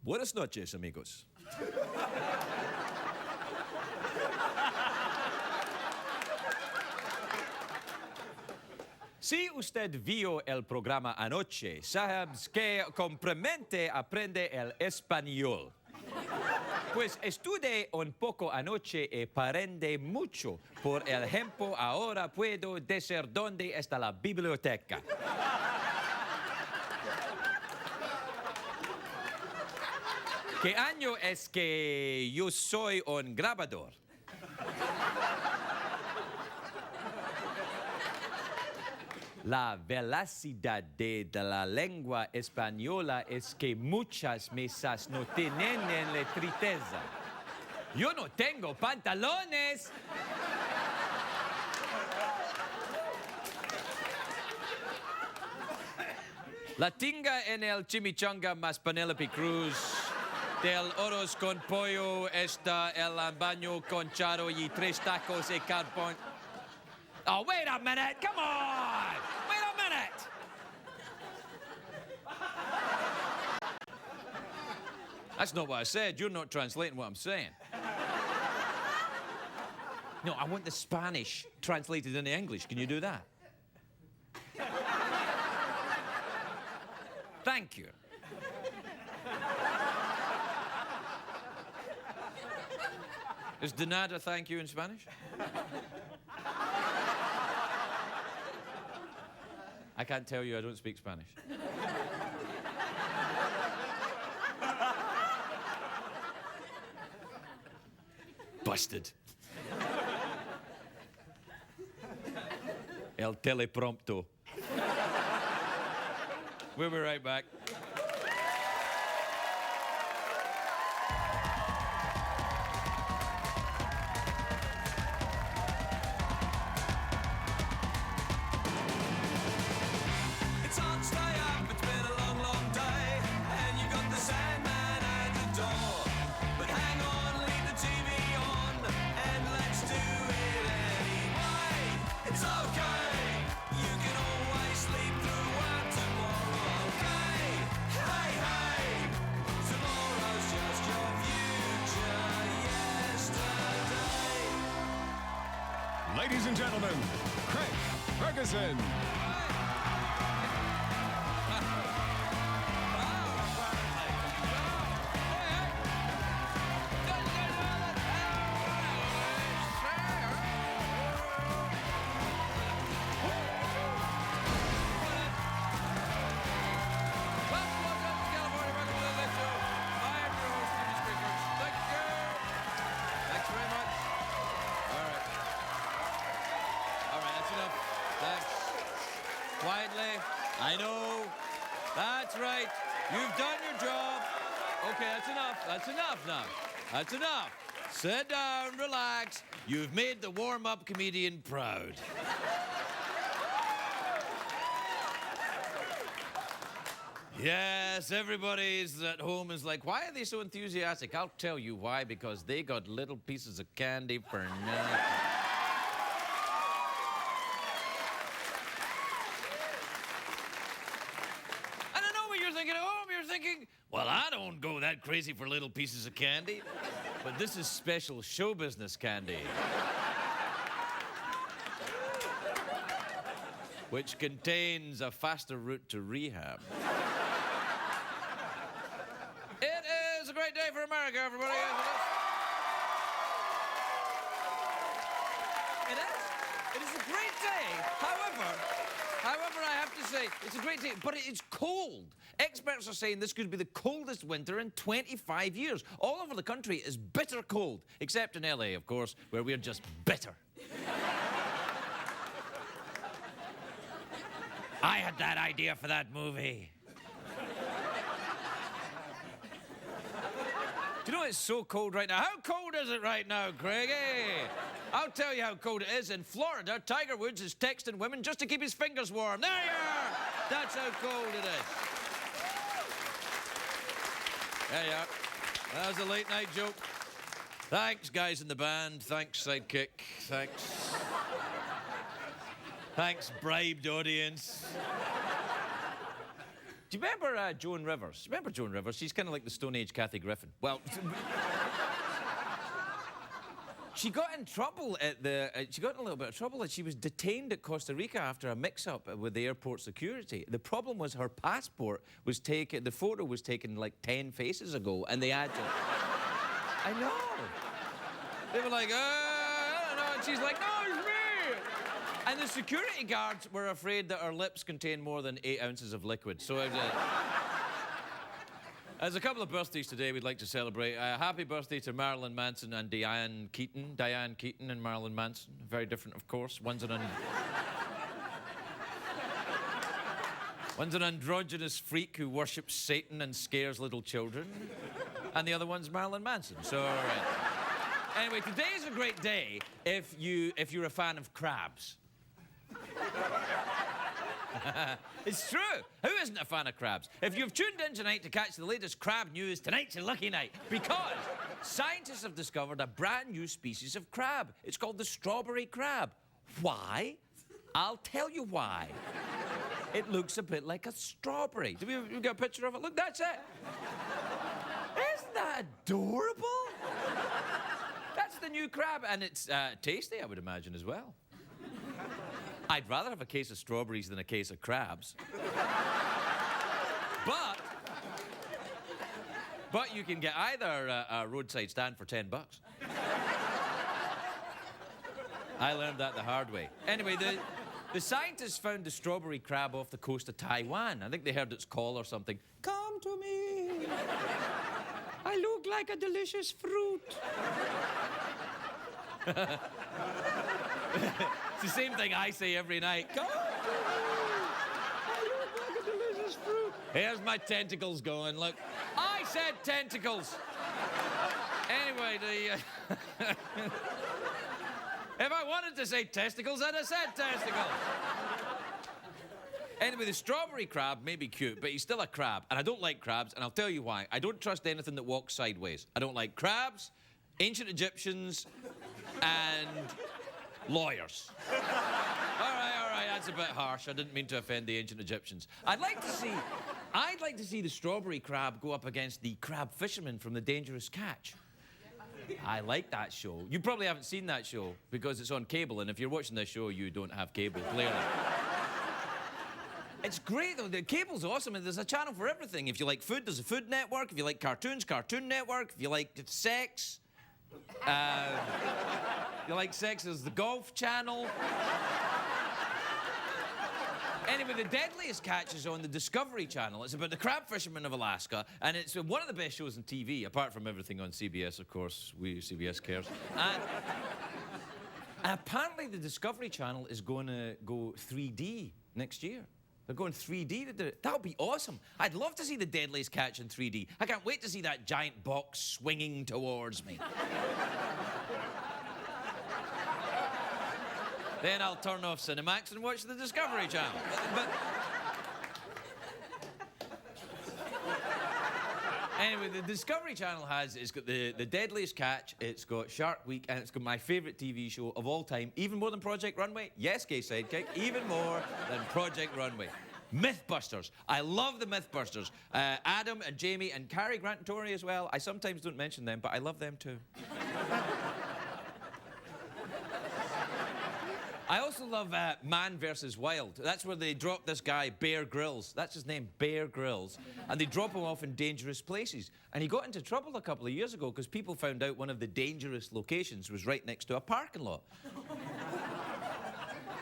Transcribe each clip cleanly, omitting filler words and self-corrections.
Buenas noches, amigos. Si usted vio el programa anoche, sabes que completamente aprende el español. Pues estudié un poco anoche y aprendí mucho. Por ejemplo, ahora puedo decir dónde está la biblioteca. ¿Qué año es que yo soy un grabador? La velocidad de la lengua española es que muchas mesas no tienen letriteza. Yo no tengo pantalones. La tinga en el chimichanga más Penélope Cruz. Del oros con pollo está el baño con charo y 3 tacos y carbón. Oh, wait a minute, come on! Wait a minute! That's not what I said. You're not translating what I'm saying. No, I want the Spanish translated into English. Can you do that? Thank you. Is de nada thank you in Spanish? I can't tell you I don't speak Spanish. Busted. El teleprompto. We'll be right back. Ladies and gentlemen, Craig Ferguson. Quietly. I know. That's right. You've done your job. Okay, that's enough. That's enough now. That's enough. Sit down, relax. You've made the warm-up comedian proud. Yes, everybody's at home is like, why are they so enthusiastic? I'll tell you why, because they got little pieces of candy for nothing. Thinking at home, you're thinking, well, I don't go that crazy for little pieces of candy, but this is special show business candy, which contains a faster route to rehab. It is a great day for America, everybody. It is. It is a great day. However, I have to say, it's a great day, but it's cold. Experts are saying this could be the coldest winter in 25 years. All over the country is bitter cold, except in LA, of course, where we're just bitter. I had that idea for that movie. Do you know it's so cold right now? How cold is it right now, Craig? Hey, I'll tell you how cold it is. In Florida, Tiger Woods is texting women just to keep his fingers warm. There you are. That's how cold it is. There you are. That was a late-night joke. Thanks, guys in the band. Thanks, sidekick. Thanks. Thanks, bribed audience. Do you remember Joan Rivers? Remember Joan Rivers? She's kind of like the Stone Age Kathy Griffin. Well, she got in trouble at the... she got in a little bit of trouble. She was detained at Costa Rica after a mix-up with the airport security. The problem was her passport was taken... The photo was taken like 10 faces ago, and they had to... I know. They were like, I don't know. And she's like, no, it's me. And the security guards were afraid that her lips contained more than 8 ounces of liquid. So... There's a couple of birthdays today we'd like to celebrate. Happy birthday to Marilyn Manson and Diane Keaton. Diane Keaton and Marilyn Manson. Very different, of course. One's an androgynous freak who worships Satan and scares little children. And the other one's Marilyn Manson. So, all right. Anyway, today is a great day if you're a fan of crabs. It's true. Who isn't a fan of crabs? If you've tuned in tonight to catch the latest crab news, tonight's your lucky night, because scientists have discovered a brand new species of crab. It's called the strawberry crab. Why? I'll tell you why. It looks a bit like a strawberry. Do we got a picture of it? Look, that's it. Isn't that adorable? That's the new crab, and it's tasty, I would imagine, as well. I'd rather have a case of strawberries than a case of crabs. But you can get either a roadside stand for $10. I learned that the hard way. Anyway, the scientists found the strawberry crab off the coast of Taiwan. I think they heard its call or something. Come to me. I look like a delicious fruit. It's the same thing I say every night. Come to me. I look like a delicious fruit. Here's my tentacles going. Look, I said tentacles. Anyway, if I wanted to say testicles, I'd have said testicles. Anyway, the strawberry crab may be cute, but he's still a crab. And I don't like crabs, and I'll tell you why. I don't trust anything that walks sideways. I don't like crabs, ancient Egyptians, and lawyers. All right, that's a bit harsh. I didn't mean to offend the ancient Egyptians. I'd like to see the strawberry crab go up against the crab fisherman from The Dangerous Catch. I like that show. You probably haven't seen that show because it's on cable, and if you're watching this show, you don't have cable, clearly. It's great, though. The cable's awesome, and there's a channel for everything. If you like food, there's a Food Network. If you like cartoons, Cartoon Network. If you like sex, there's the Golf Channel. Anyway, The Deadliest Catch is on the Discovery Channel. It's about the crab fishermen of Alaska, and it's one of the best shows on TV, apart from everything on CBS, of course. CBS cares. And apparently the Discovery Channel is going to go 3D next year. They're going 3D to do it. That would be awesome. I'd love to see The Deadliest Catch in 3D. I can't wait to see that giant box swinging towards me. Then I'll turn off Cinemax and watch the Discovery Channel. Anyway, the Discovery Channel it's got the Deadliest Catch, it's got Shark Week, and it's got my favourite TV show of all time, even more than Project Runway. Yes, gay sidekick, even more than Project Runway. Mythbusters. I love the Mythbusters. Adam and Jamie and Cary Grant and Tori as well. I sometimes don't mention them, but I love them too. I also love Man vs. Wild. That's where they drop this guy, Bear Grylls. That's his name, Bear Grylls. And they drop him off in dangerous places. And he got into trouble a couple of years ago because people found out one of the dangerous locations was right next to a parking lot. And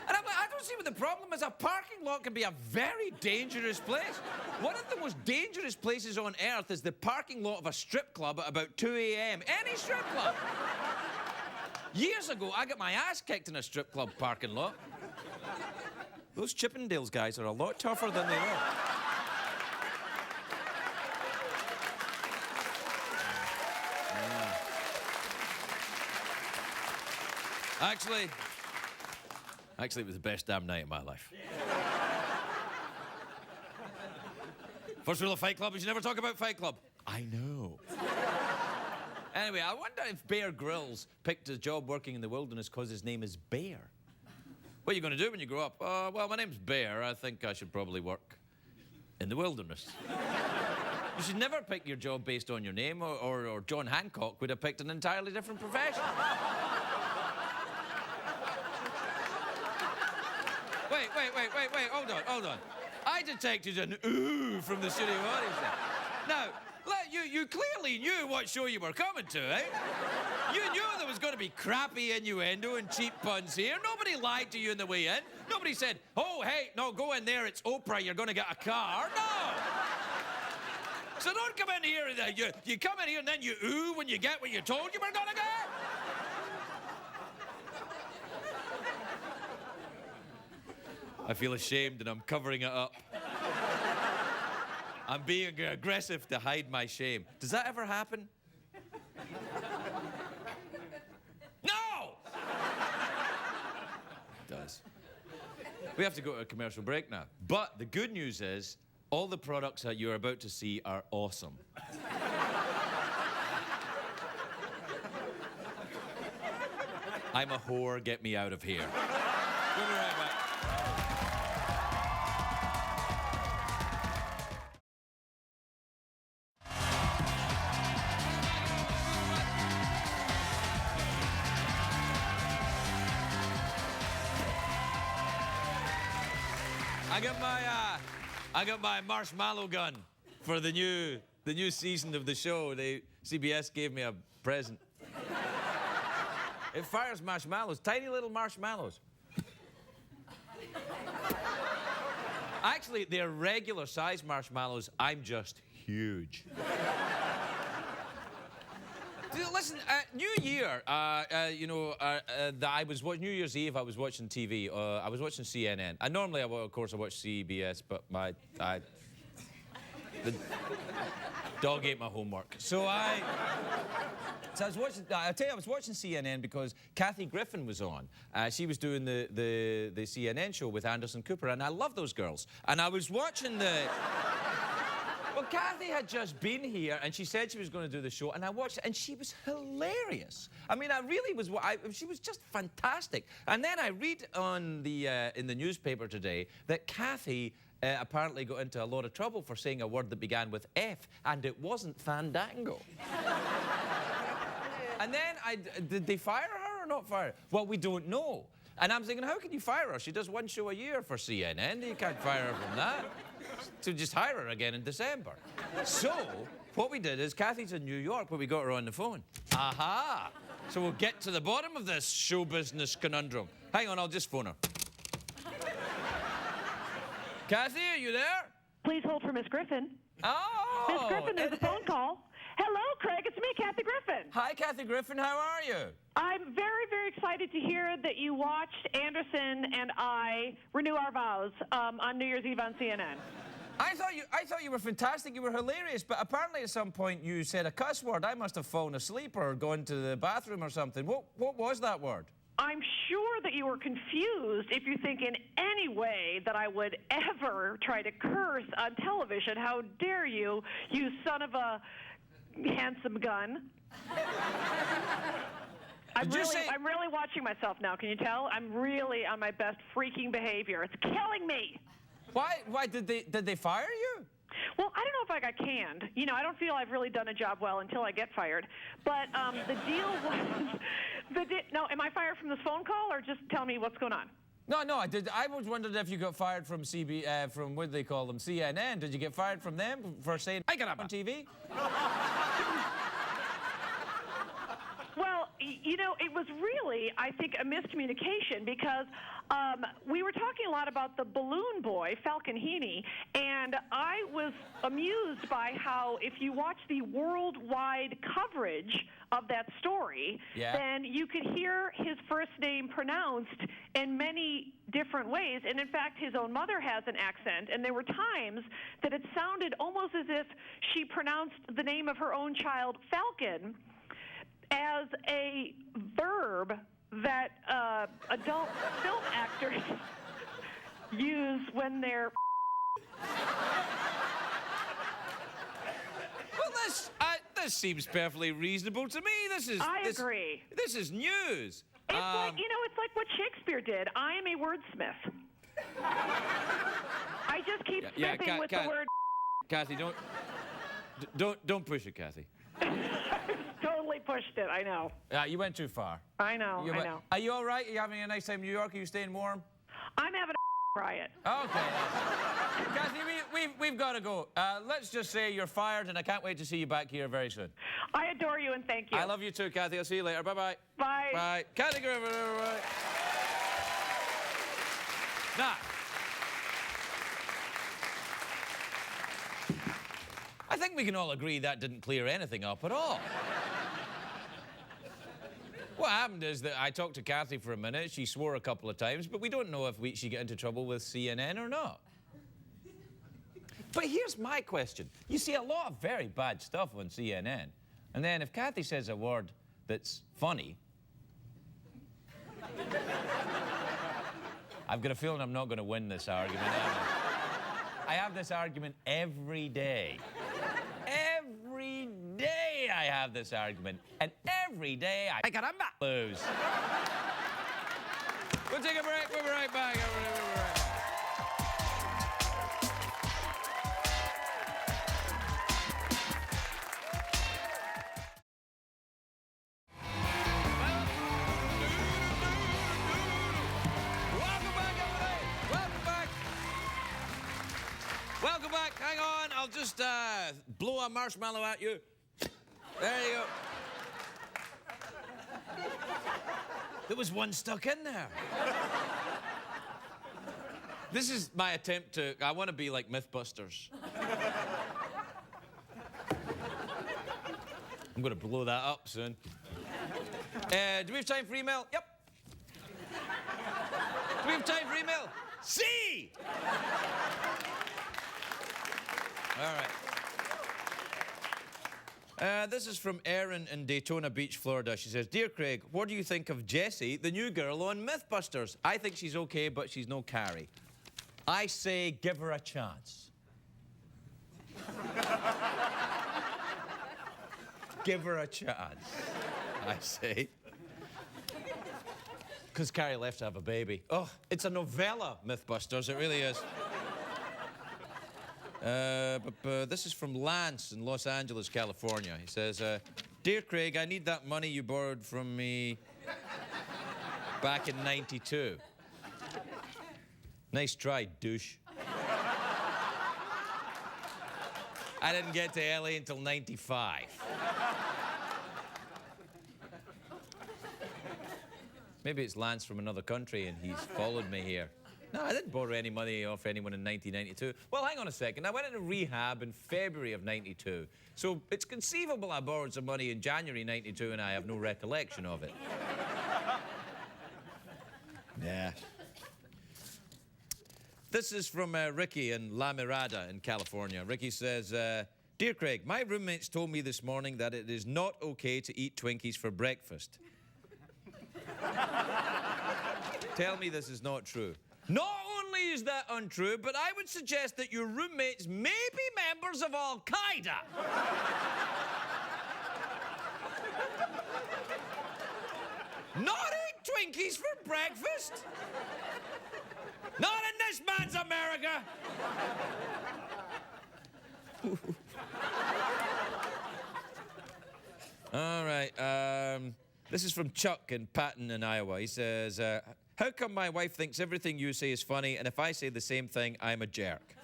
I'm like, I don't see what the problem is. A parking lot can be a very dangerous place. One of the most dangerous places on earth is the parking lot of a strip club at about 2 a.m. Any strip club. Years ago, I got my ass kicked in a strip club parking lot. Those Chippendales guys are a lot tougher than they were. Yeah. Actually, it was the best damn night of my life. First rule of Fight Club is you never talk about Fight Club. I know. Anyway, I wonder if Bear Grylls picked a job working in the wilderness because his name is Bear. What are you going to do when you grow up? Well, my name's Bear. I think I should probably work in the wilderness. You should never pick your job based on your name, or John Hancock would have picked an entirely different profession. Wait, hold on. I detected an ooh from the studio audience there. Now, you clearly knew what show you were coming to, eh? You knew there was going to be crappy innuendo and cheap puns here. Nobody lied to you on the way in. Nobody said, oh, hey, no, go in there, it's Oprah, you're going to get a car. No! So don't come in here, you come in here and then you ooh when you get what you told you were going to get. I feel ashamed and I'm covering it up. I'm being aggressive to hide my shame. Does that ever happen? No! It does. We have to go to a commercial break now. But the good news is, all the products that you're about to see are awesome. I'm a whore, get me out of here. We'll be right back. I got my marshmallow gun for the new season of the show. CBS gave me a present. It fires marshmallows, tiny little marshmallows. Actually, they're regular size marshmallows. I'm just huge. Listen, New Year, I was watching New Year's Eve. I was watching TV. I was watching CNN. And normally, of course, I watch CBS, but the dog ate my homework. So I was watching. I tell you, I was watching CNN because Kathy Griffin was on. She was doing the CNN show with Anderson Cooper, and I love those girls. And I was watching the. Well, Kathy had just been here, and she said she was going to do the show, and I watched it, and she was hilarious. I mean, I really was. She was just fantastic. And then I read on in the newspaper today that Kathy apparently got into a lot of trouble for saying a word that began with F, and it wasn't fandango. And then did they fire her or not fire her? Well, we don't know. And I'm thinking, how can you fire her? She does one show a year for CNN. You can't fire her from that. So just hire her again in December. So what we did is, Kathy's in New York, but we got her on the phone. Aha! So we'll get to the bottom of this show business conundrum. Hang on, I'll just phone her. Kathy, are you there? Please hold for Miss Griffin. Oh! Miss Griffin, there's a phone call. Hello, Craig. It's me, Kathy Griffin. Hi, Kathy Griffin. How are you? I'm very, very excited to hear that you watched Anderson and I renew our vows on New Year's Eve on CNN. I thought you were fantastic. You were hilarious. But apparently at some point you said a cuss word. I must have fallen asleep or gone to the bathroom or something. What was that word? I'm sure that you were confused if you think in any way that I would ever try to curse on television. How dare you, you son of a handsome gun. I'm really watching myself now. Can you tell? I'm really on my best freaking behavior. It's killing me. Why did they fire you? Well, I don't know if I got canned. You know, I don't feel I've really done a job well until I get fired. But the deal was, no, am I fired from this phone call or just tell me what's going on? No, I did. I was wondering if you got fired from from what do they call them, CNN. Did you get fired from them for saying I got up on TV? Well, you know, it was really, I think, a miscommunication because we were talking a lot about the balloon boy, Falcon Heaney, and I was amused by how if you watch the worldwide coverage of that story, then you could hear his first name pronounced in many different ways. And in fact, his own mother has an accent, and there were times that it sounded almost as if she pronounced the name of her own child, Falcon, as a verb that adult film actors use when they're Well, this seems perfectly reasonable to me. I agree. This is news. It's like, you know, it's like what Shakespeare did. I am a wordsmith. I just keep Yeah, slipping with the word. Kathy, don't push it, Kathy. Totally pushed it. I know. You went too far. I know. I know. Are you all right? Are you having a nice time in New York? Are you staying warm? I'm having a riot. Okay. Kathy, we've got to go. Let's just say you're fired, and I can't wait to see you back here very soon. I adore you and thank you. I love you too, Kathy. I'll see you later. Bye-bye. Bye. Bye. Kathy Griffin, everybody. Now, I think we can all agree that didn't clear anything up at all. What happened is that I talked to Kathy for a minute. She swore a couple of times, but we don't know if she got into trouble with CNN or not. But here's my question. You see a lot of very bad stuff on CNN. And then if Kathy says a word that's funny, I've got a feeling I'm not going to win this argument. I have this argument every day. Every day I have this argument. And every day I lose. We'll take a break. We'll be right back. We'll be right back. Welcome back. Hang on. I'll just blow a marshmallow at you. There you go. There was one stuck in there. This is my attempt to... I want to be like Mythbusters. I'm going to blow that up soon. Do we have time for email? Yep. Do we have time for email? C! All right. This is from Erin in Daytona Beach, Florida. She says, Dear Craig, what do you think of Jessie, the new girl on Mythbusters? I think she's okay, but she's no Carey. I say give her a chance. Give her a chance, I say. Because Carey left to have a baby. Oh, it's a novella, Mythbusters. It really is. This is from Lance in Los Angeles, California. He says, Dear Craig, I need that money you borrowed from me back in '92. Nice try, douche. I didn't get to LA until '95. Maybe it's Lance from another country and he's followed me here. No, I didn't borrow any money off anyone in 1992. Well, hang on a second. I went into rehab in February of '92. So it's conceivable I borrowed some money in January '92 and I have no recollection of it. Yeah. This is from Ricky in La Mirada in California. Ricky says, Dear Craig, my roommates told me this morning that it is not okay to eat Twinkies for breakfast. Tell me this is not true. Not only is that untrue, but I would suggest that your roommates may be members of Al-Qaeda. Not eat Twinkies for breakfast? Not in this man's America! All right, this is from Chuck in Patton in Iowa. He says, how come my wife thinks everything you say is funny, and if I say the same thing, I'm a jerk?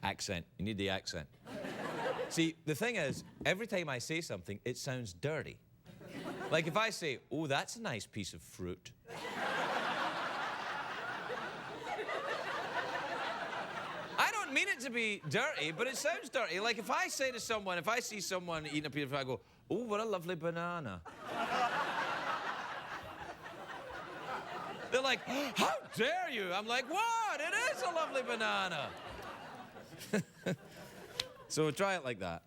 Accent. You need the accent. See, the thing is, every time I say something, it sounds dirty. Like if I say, oh, that's a nice piece of fruit. I don't mean it to be dirty, but it sounds dirty. Like if I say to someone, if I see someone eating a piece of fruit, I go, oh, what a lovely banana. They're like, how dare you? I'm like, what? It is a lovely banana. So try it like that.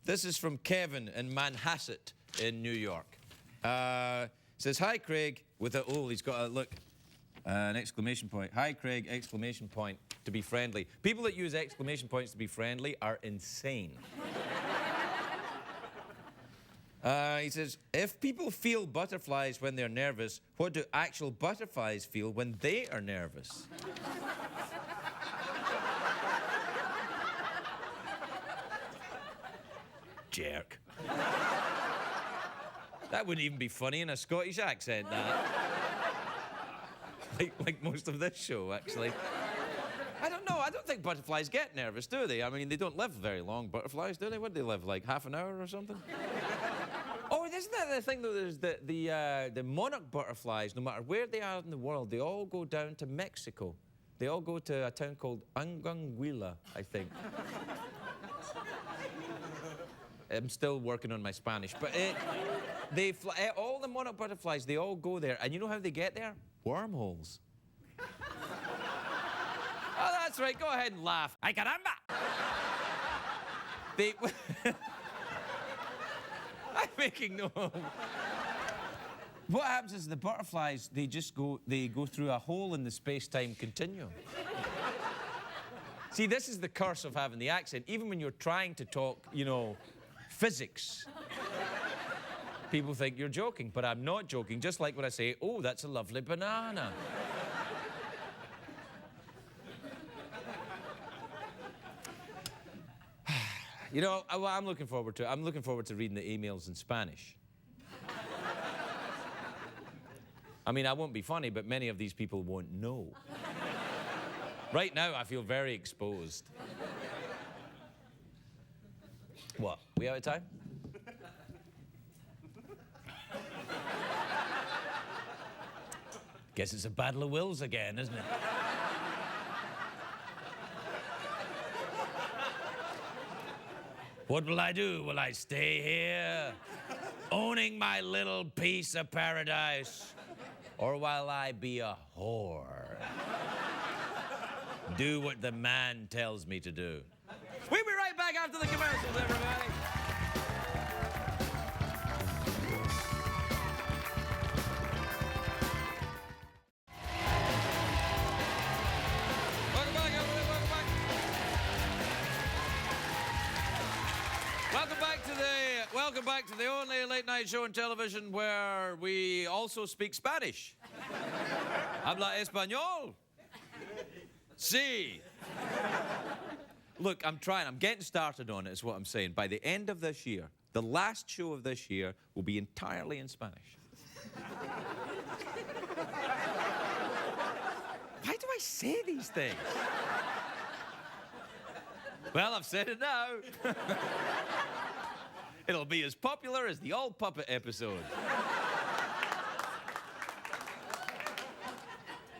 This is from Kevin in Manhasset in New York. Says, hi, Craig, with a, oh, he's got a, look. An exclamation point. Hi, Craig, exclamation point, to be friendly. People that use exclamation points to be friendly are insane. He says, if people feel butterflies when they're nervous, what do actual butterflies feel when they are nervous? Jerk. That wouldn't even be funny in a Scottish accent, that. Like most of this show, actually. I don't know. I don't think butterflies get nervous, do they? I mean, they don't live very long, butterflies, do they? What do they live, like half an hour or something? Oh, isn't that the thing, though? There's the monarch butterflies, no matter where they are in the world, they all go down to Mexico. They all go to a town called Anganguila, I think. I'm still working on my Spanish, but they fly, all the monarch butterflies, they all go there. And you know how they get there? Wormholes. Oh, that's right. Go ahead and laugh. Ay, caramba! They... I'm making no... What happens is the butterflies, they go through a hole in the space-time continuum. See, this is the curse of having the accent. Even when you're trying to talk, you know, physics, people think you're joking, but I'm not joking. Just like when I say, oh, that's a lovely banana. You know, what I'm looking forward to reading the emails in Spanish. I mean, I won't be funny, but many of these people won't know. Right now, I feel very exposed. What? We out of time? Guess it's a battle of wills again, isn't it? What will I do? Will I stay here, owning my little piece of paradise? Or will I be a whore? Do what the man tells me to do. We'll be right back after the commercials, everybody. Welcome back, everybody. Welcome back to the only late-night show on television where we also speak Spanish. Habla español? Sí. Look, I'm trying. I'm getting started on it, is what I'm saying. By the end of this year, the last show of this year will be entirely in Spanish. Why do I say these things? Well, I've said it now. It'll be as popular as the Old Puppet episode.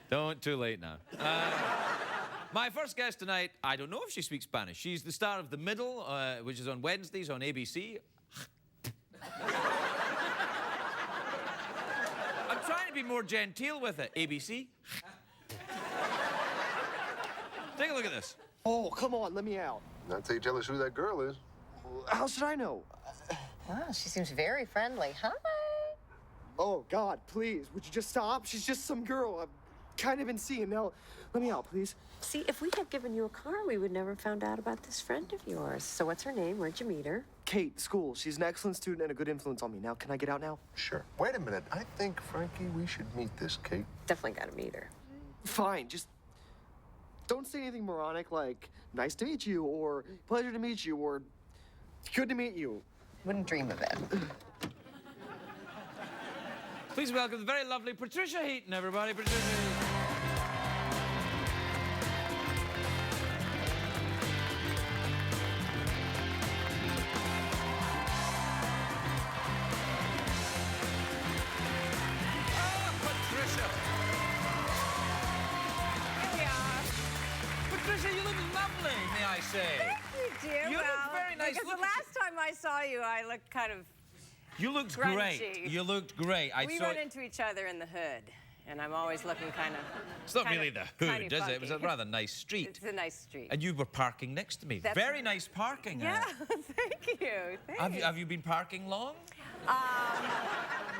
Don't, too late now. My first guest tonight, I don't know if she speaks Spanish. She's the star of The Middle, which is on Wednesdays on ABC. I'm trying to be more genteel with it. ABC. Take a look at this. Oh, come on, let me out. Not until you tell us who that girl is. How should I know? Wow, she seems very friendly. Hi. Oh, God, please, would you just stop? She's just some girl I've kind of been seeing. Now, let me out, please. See, if we had given you a car, we would never have found out about this friend of yours. So what's her name? Where'd you meet her? Kate, school. She's an excellent student and a good influence on me. Now, can I get out now? Sure. Wait a minute. I think, Frankie, we should meet this Kate. Definitely got to meet her. Fine, just don't say anything moronic like, nice to meet you, or pleasure to meet you, or good to meet you. Wouldn't dream of it. Please welcome the very lovely Patricia Heaton, everybody. Patricia Heaton. Patricia, you look lovely, may I say. Thank you, dear. You look very nice. Because Look the last time I saw you, I looked kind of You looked grungy. great. You looked great. We run into each other in the hood, and I'm always looking kind of... It's not really the hood, is it? It was a rather nice street. It's a nice street. And you were parking next to me. That's Very right. nice parking. Yeah, thank you. Thanks. Have you been parking long?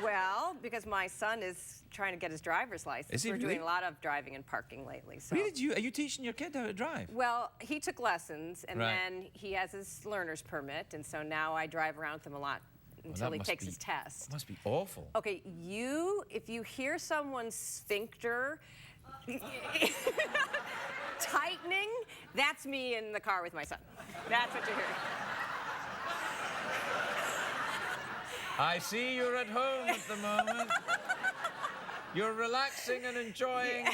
Well, because my son is trying to get his driver's license. Is he We're really? doing a lot of driving and parking lately. So. Really? Are you teaching your kid how to drive? Well, he took lessons, and Right. then he has his learner's permit, and so now I drive around with him a lot until he takes his test. That must be awful. Okay, if you hear someone's sphincter tightening, that's me in the car with my son. That's what you're hearing. I see you're at home at the moment. You're relaxing and enjoying.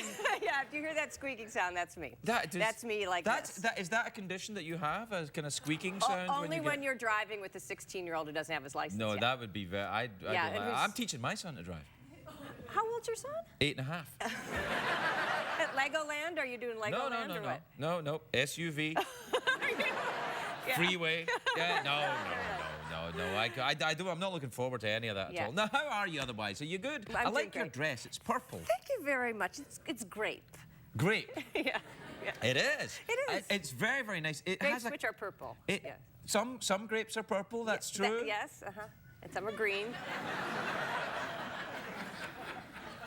Yeah, if you hear that squeaking sound, that's me. That's me like this. Is that a condition that you have, a kind of squeaking sound? Only when you're driving with a 16-year-old who doesn't have his license No, yet. that would be very... I'm teaching my son to drive. How old's your son? 8.5. At Legoland? Are you doing Legoland or what? No. SUV. Yeah. Freeway. Yeah, no. I'm not looking forward to any of that at all. Now, how are you otherwise? Are you good? I like your dress. It's purple. Thank you very much. It's grape. Grape. Yeah. It is. It is. It's very, very nice. It Grapes has which are purple. Yeah. Some grapes are purple. That's true. Yes. And some are green.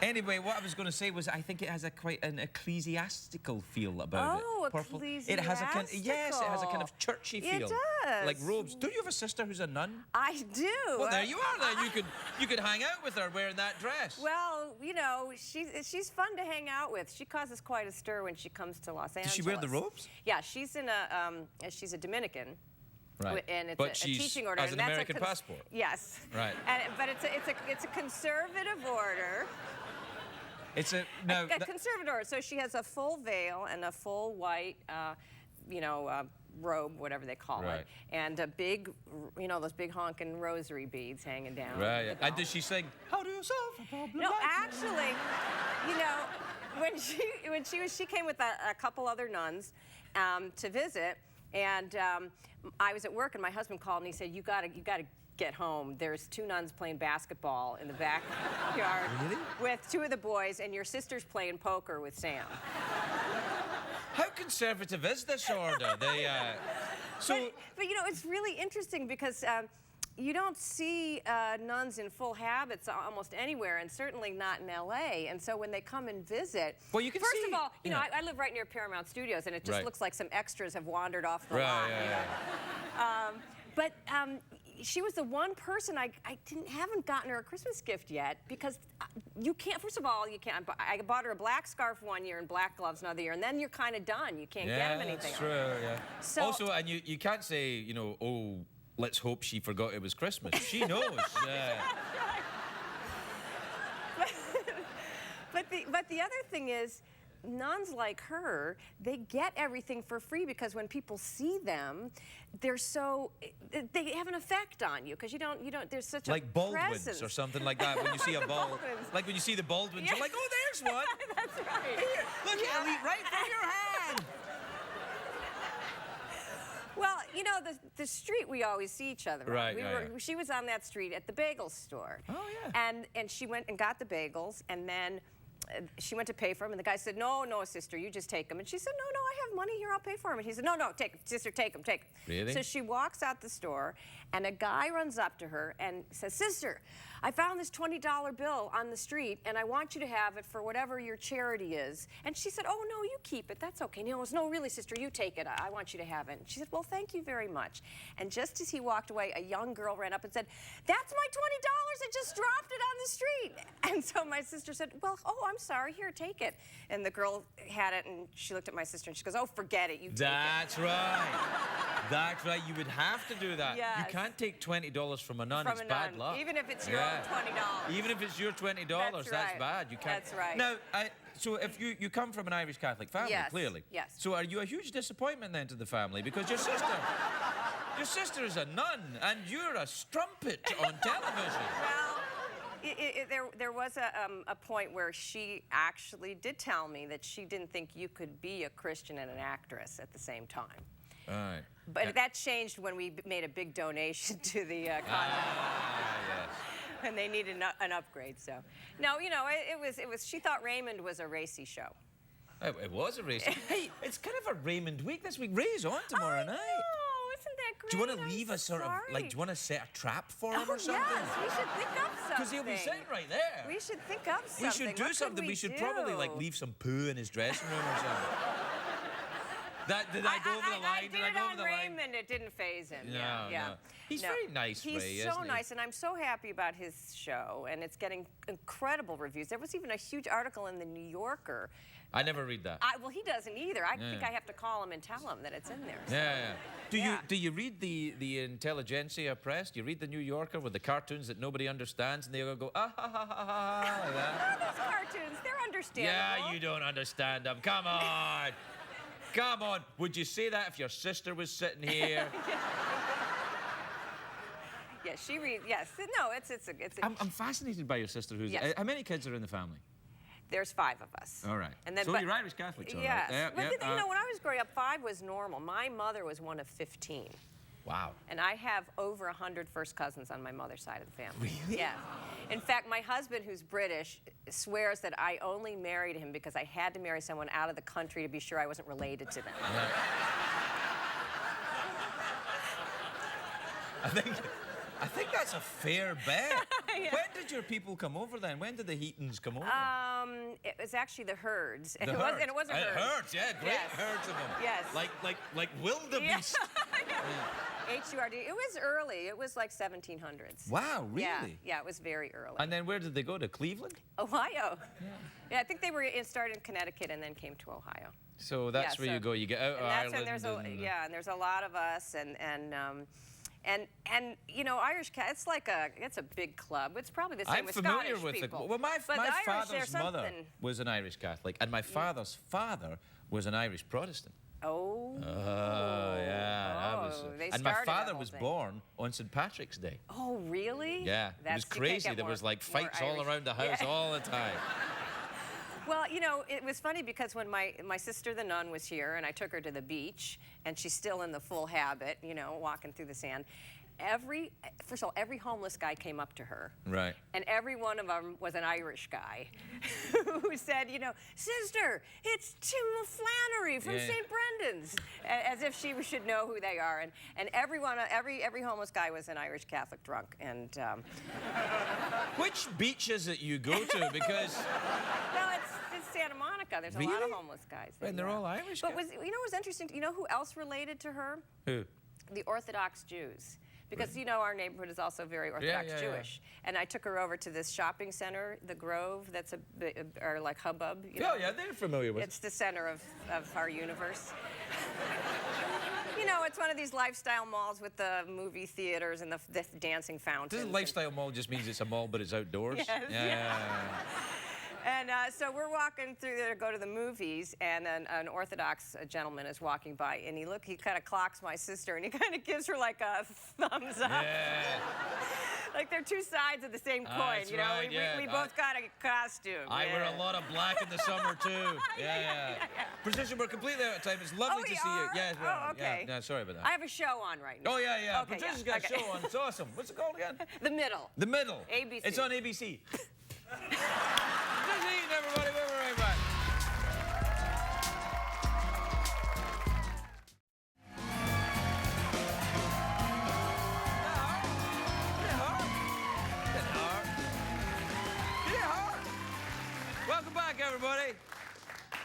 Anyway, what I was going to say was I think it has quite an ecclesiastical feel about it. Oh, Purple. ecclesiastical. It has a kind yes, it has a kind of churchy feel. It does. Like robes. Do you have a sister who's a nun? I do. Well, there you are then. You could hang out with her wearing that dress. Well, you know, she's fun to hang out with. She causes quite a stir when she comes to Los Angeles. Does she wear the robes? Yeah, she's a Dominican. Right. And it's but a she's teaching order. has an and that's American passport. Yes. Right. But it's a conservative order. It's a conservative order. So she has a full veil and a full white, robe, whatever they call it, and a big, those big honking rosary beads hanging down. Right. And does she sing? How do you solve a problem? No, actually, when she came with a couple other nuns to visit, and I was at work, and my husband called and he said, "You gotta get home. There's 2 nuns playing basketball in the backyard with 2 of the boys, and your sister's playing poker with Sam." How conservative is this order? But it's really interesting because you don't see nuns in full habits almost anywhere, and certainly not in L.A. And so when they come and visit, well, you can first see, of all, I live right near Paramount Studios, and it just looks like some extras have wandered off the lot. But she was the one person I haven't gotten her a Christmas gift yet, because you can't. First of all, you can't. I bought her a black scarf one year and black gloves another year, and then you're kind of done. You can't get them anything. That's true. Yeah. So, also, and you can't say, oh, let's hope she forgot it was Christmas. She knows. But the other thing is, nuns like her, they get everything for free because when people see them, they have an effect on you because you don't. There's such like a Baldwin's presence. or something like that. When you see a bald, like when you see the Baldwins, you're like, oh, there's one. That's right. Here, look, it'll eat right from your hand. Well, the street we always see each other on. Right. She was on that street at the bagel store. Oh yeah. And she went and got the bagels, and then she went to pay for them, and the guy said, no, sister, you just take them. And she said, no, I have money here, I'll pay for them. And he said, no, take them, sister, take them. Really? So she walks out the store, and a guy runs up to her and says, sister, I found this $20 bill on the street, and I want you to have it for whatever your charity is. And she said, oh, no, you keep it, that's okay. No, really, sister, you take it, I want you to have it. And she said, well, thank you very much. And just as he walked away, a young girl ran up and said, that's my $20, I just dropped it on the street. And so my sister said, well, I'm sorry, here, take it. And the girl had it, and she looked at my sister, and she goes, oh, forget it, you take it. That's right. That's right. You would have to do that. Yes. You can't take $20 from a nun. It's bad luck. Even if it's your own $20. Even if it's your $20, that's bad. You can't. That's right. Now, so if you come from an Irish Catholic family, Yes. clearly. Yes. So are you a huge disappointment then to the family because your sister is a nun and you're a strumpet on television? Well, there was a point where she actually did tell me that she didn't think you could be a Christian and an actress at the same time. All right. But that changed when we made a big donation to the convent. Yes. And they needed an upgrade, so. No, it was, she thought Raymond was a racy show. It was a race. Hey, it's kind of a Raymond week this week. Ray's on tomorrow night. Oh, isn't that great? Do you want to I'm leave a sort of, sorry. like, do you want to set a trap for him Oh, or something? yes, we should think up something. Because he'll be sitting right there. We should think up something. We should do What could something. We should probably, like, do? leave some poo in his dressing room or something. Did I go over the line? I did it go over on the line? Raymond. It didn't faze him. No, yeah. no. He's No. very nice, He's Ray, so isn't he? nice, and I'm so happy about his show, and it's getting incredible reviews. There was even a huge article in the New Yorker. I never read that. Well, he doesn't either. I think I have to call him and tell him that it's in there. So. Yeah. Do you read the intelligentsia press? Do you read the New Yorker with the cartoons that nobody understands, and they go ah ha ha ha ha like that? Those cartoons, they're understandable. Yeah, you don't understand them. Come on. Come on. Would you say that if your sister was sitting here? Yes, she reads. Yes, no, it's a. I'm fascinated by your sister. Yes. How many kids are in the family? There's 5 of us. All right. And then, so you're Irish Catholics, all right? Yes. But you yeah. know, when I was growing up, 5 was normal. My mother was one of 15. Wow. And I have over 100 first cousins on my mother's side of the family. Really? Yeah. In fact, my husband, who's British, swears that I only married him because I had to marry someone out of the country to be sure I wasn't related to them. I think that's a fair bet. Yeah. When did your people come over then? When did the Heatons come over? It was actually the herds. The It herds. was a herd. Herds, yeah, great Yes. herds of them. Yes. Like wildebeest. H-U-R-D. It was early. It was like 1700s. Wow, really? Yeah, it was very early. And then where did they go? To Cleveland? Ohio. Yeah, I think they were started in Connecticut and then came to Ohio. So that's where you go. You get out of And that's Ireland. and there's a lot of us and you know, Irish cat. It's a big club. It's probably the same I'm with familiar Scottish with people. it. Well, my But the Irish, father's there's mother something- was an Irish Catholic, and my father's father was an Irish Protestant. Oh. Yeah, that was. They And my started that father whole was thing. born on St. Patrick's Day. Oh, really? Yeah, it was You can't crazy. get There was more- like more fights all Irish. around the house Yeah. all the time. Well, you know, it was funny because when my sister, the nun, was here and I took her to the beach, and she's still in the full habit, you know, walking through the sand. First of all, every homeless guy came up to her. Right. And every one of them was an Irish guy who said, you know, "Sister, it's Tim Flannery from Yeah. St. Brendan's," as if she should know who they are. And every homeless guy was an Irish Catholic drunk. And Which beach is it you go to? Because well, it's Santa Monica. There's a lot of Really? homeless guys there. And they're yeah. all Irish But guys? you know what was interesting? You know who else related to her? who? The Orthodox Jews. Because, you know, our neighborhood is also very Orthodox yeah, yeah. Jewish. And I took her over to this shopping center, the Grove, that's or like hubbub. You know? Oh yeah, they're familiar with. It's the center of our universe. You know, it's one of these lifestyle malls with the movie theaters and the dancing fountains. Doesn't lifestyle mall just means it's a mall but it's outdoors? Yes, And so we're walking through there to go to the movies, and an Orthodox gentleman is walking by, and he kind of clocks my sister, and he kind of gives her like a thumbs up. Yeah. Like they're two sides of the same coin, That's you know. right, yeah. We both got a costume. I wear yeah. a lot of black in the summer too. Yeah. Patricia, we're completely out of time. It's lovely Oh, to we see you. are? Yes, we Oh, are. okay. Yeah, sorry about that. I have a show on right now. Oh yeah. Okay, Patricia's yeah, got a okay. show on. It's awesome. What's it called again? The Middle. The Middle. ABC. It's on ABC. Good evening, everybody. We'll be right back. Welcome back, everybody.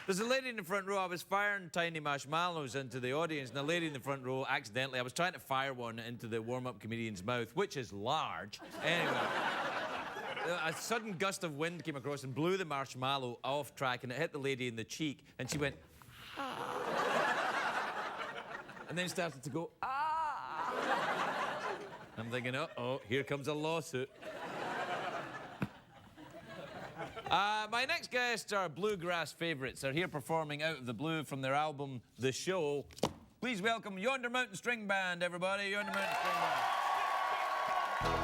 There's a lady in the front row. I was firing tiny marshmallows into the audience, and the lady in the front row, accidentally, I was trying to fire one into the warm-up comedian's mouth, which is large. Anyway, a sudden gust of wind came across and blew the marshmallow off track, and it hit the lady in the cheek, and she went, and then started to go, ah. I'm thinking, uh-oh, here comes a lawsuit. My next guests are bluegrass favorites. They're here performing Out of the Blue from their album, The Show. Please welcome Yonder Mountain String Band, everybody. Yonder Mountain String Band.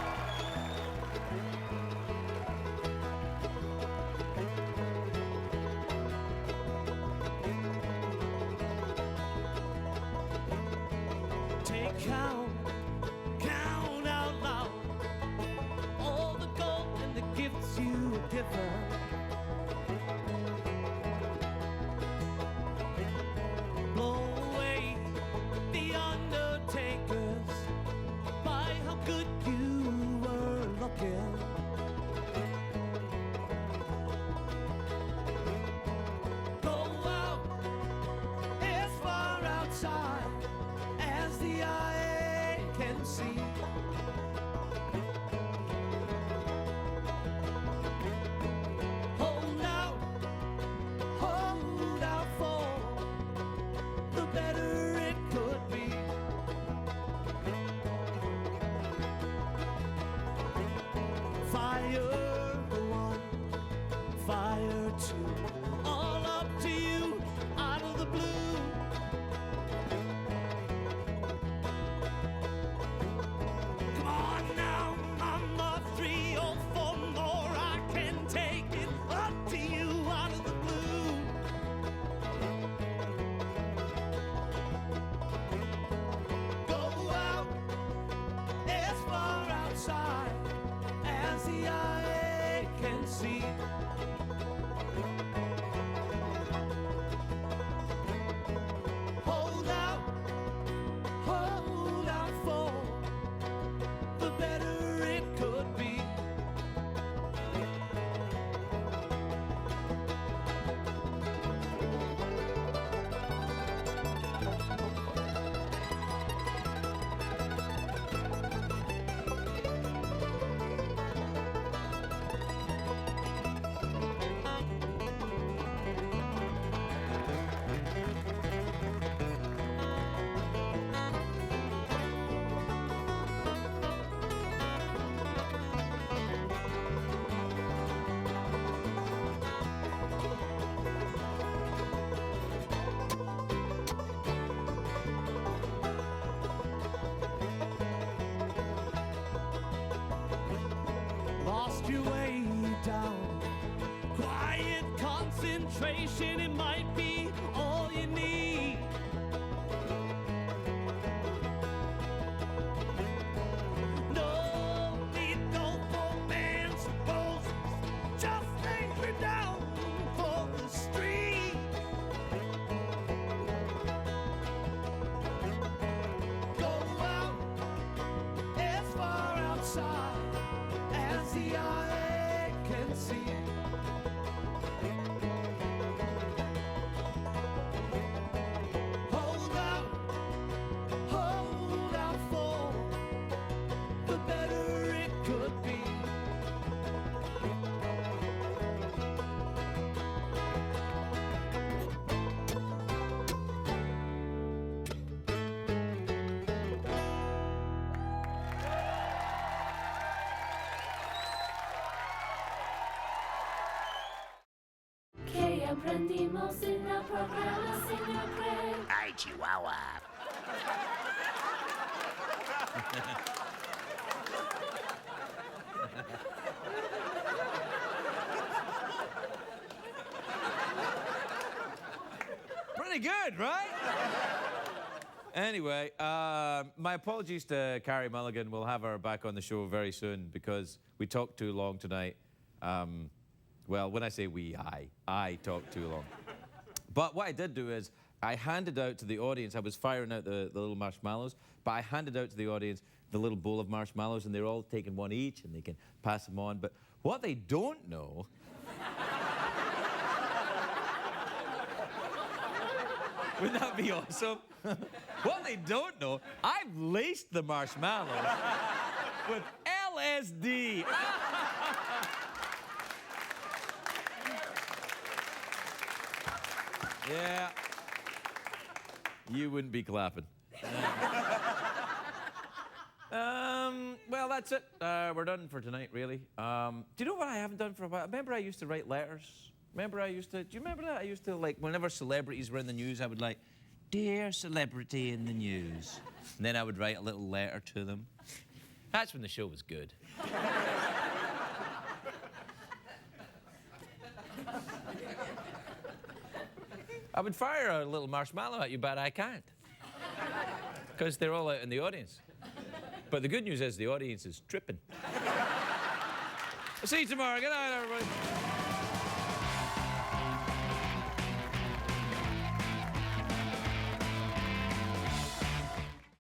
Take count out loud all the gold and the gifts you have given. Blow away the undertaker can see. Hold out for the better it could be. Lost your way down. Quiet concentration, it might be all you need. No need no romance poses, just anchor down for the street. Go out as far outside as the eye can see. Hold out for the better it could be. Que aprendimos en el programa, señor Craig. Ay, Chihuahua. Pretty good, right? Anyway, my apologies to Carey Mulligan. We'll have her back on the show very soon because we talked too long tonight. Well, when I say we, I talked too long. But what I did do is I handed out to the audience, I was firing out the little marshmallows, but I handed out to the audience the little bowl of marshmallows, and they're all taking one each, and they can pass them on. But what they don't know... Wouldn't that be awesome? What they don't know, I've laced the marshmallows with LSD. Yeah. You wouldn't be clapping. Well, that's it. We're done for tonight, really. Do you know what I haven't done for a while? Remember I used to write letters? Do you remember that? I used to, like, whenever celebrities were in the news, I would, like, dear celebrity in the news. And then I would write a little letter to them. That's when the show was good. I would fire a little marshmallow at you, but I can't. Because they're all out in the audience. But the good news is the audience is tripping. I'll see you tomorrow. Good night, everybody.